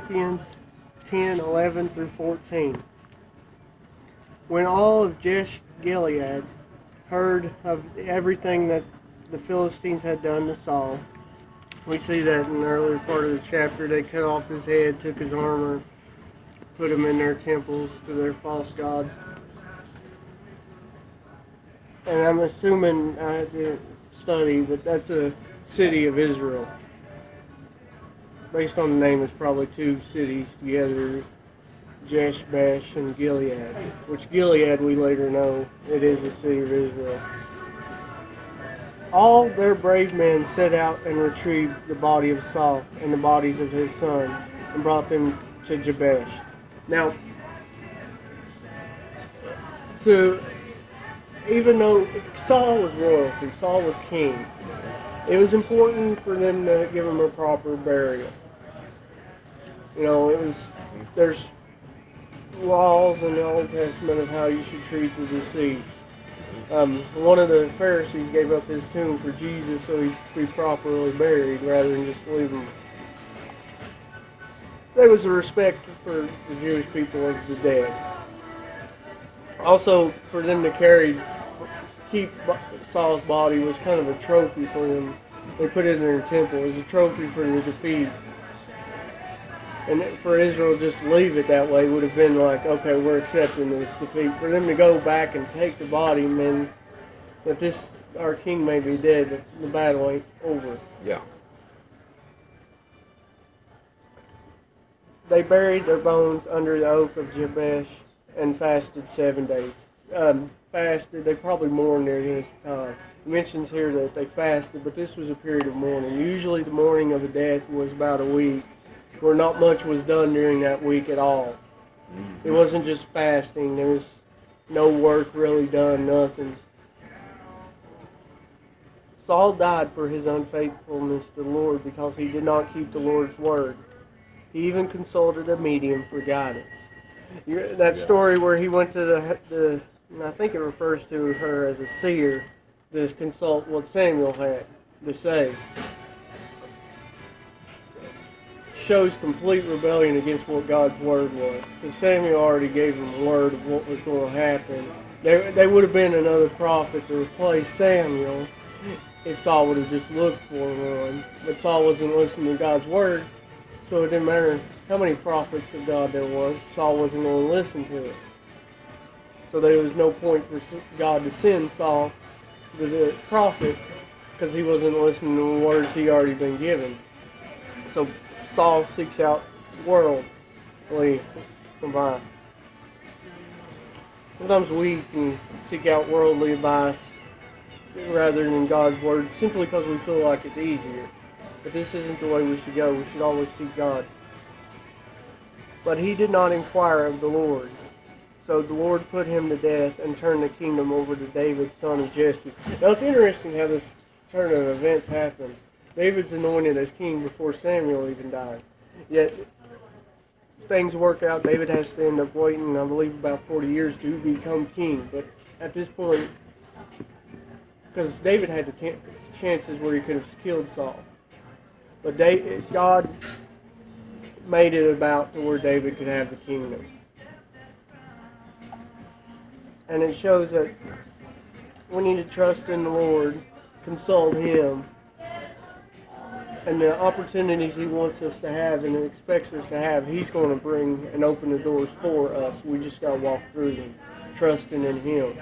Corinthians 10:11 through 14. When all of Gilead heard of everything that the Philistines had done to Saul, we see that in the earlier part of the chapter. They cut off his head, took his armor, put him in their temples to their false gods. And I'm assuming, I had to study, but that's a city of Israel. Based on the name, it's probably two cities together, Jeshbash and Gilead, which Gilead, we later know, it is a city of Israel. All their brave men set out and retrieved the body of Saul and the bodies of his sons and brought them to Jabesh. Now, even though Saul was royalty, Saul was king, it was important for them to give him a proper burial. You know, there's laws in the Old Testament of how you should treat the deceased. One of the Pharisees gave up his tomb for Jesus so he'd be properly buried rather than just leave him. There was a respect for the Jewish people of the dead. Also, for them to keep Saul's body was kind of a trophy for them. They put it in their temple as a trophy for the defeat. And for Israel to just leave it that way would have been like, okay, we're accepting this defeat. For them to go back and take the body meant that our king may be dead, but the battle ain't over. Yeah. They buried their bones under the oak of Jabesh and fasted 7 days. They probably mourned during this time. It mentions here that they fasted, but this was a period of mourning. Usually the mourning of a death was about a week, where not much was done during that week at all. It wasn't just fasting. There was no work really done, nothing. Saul died for his unfaithfulness to the Lord because he did not keep the Lord's word. He even consulted a medium for guidance. That story where he went to and I think it refers to her as a seer, to consult what Samuel had to say, shows complete rebellion against what God's word was. Because Samuel already gave him word of what was going to happen. There would have been another prophet to replace Samuel if Saul would have just looked for one. But Saul wasn't listening to God's word, so it didn't matter how many prophets of God there was. Saul wasn't going to listen to it. So there was no point for God to send Saul, the prophet, because he wasn't listening to the words he already been given. So Saul seeks out worldly advice. Sometimes we can seek out worldly advice rather than God's word simply because we feel like it's easier. But this isn't the way we should go. We should always seek God. But he did not inquire of the Lord. So the Lord put him to death and turned the kingdom over to David, son of Jesse. Now it's interesting how this turn of events happened. David's anointed as king before Samuel even dies. Yet things work out. David has to end up waiting, I believe, about 40 years to become king. But at this point, because David had the chances where he could have killed Saul. But God made it about to where David could have the kingdom. And it shows that we need to trust in the Lord, consult Him, and the opportunities He wants us to have and expects us to have, He's going to bring and open the doors for us. We just got to walk through them, trusting in Him.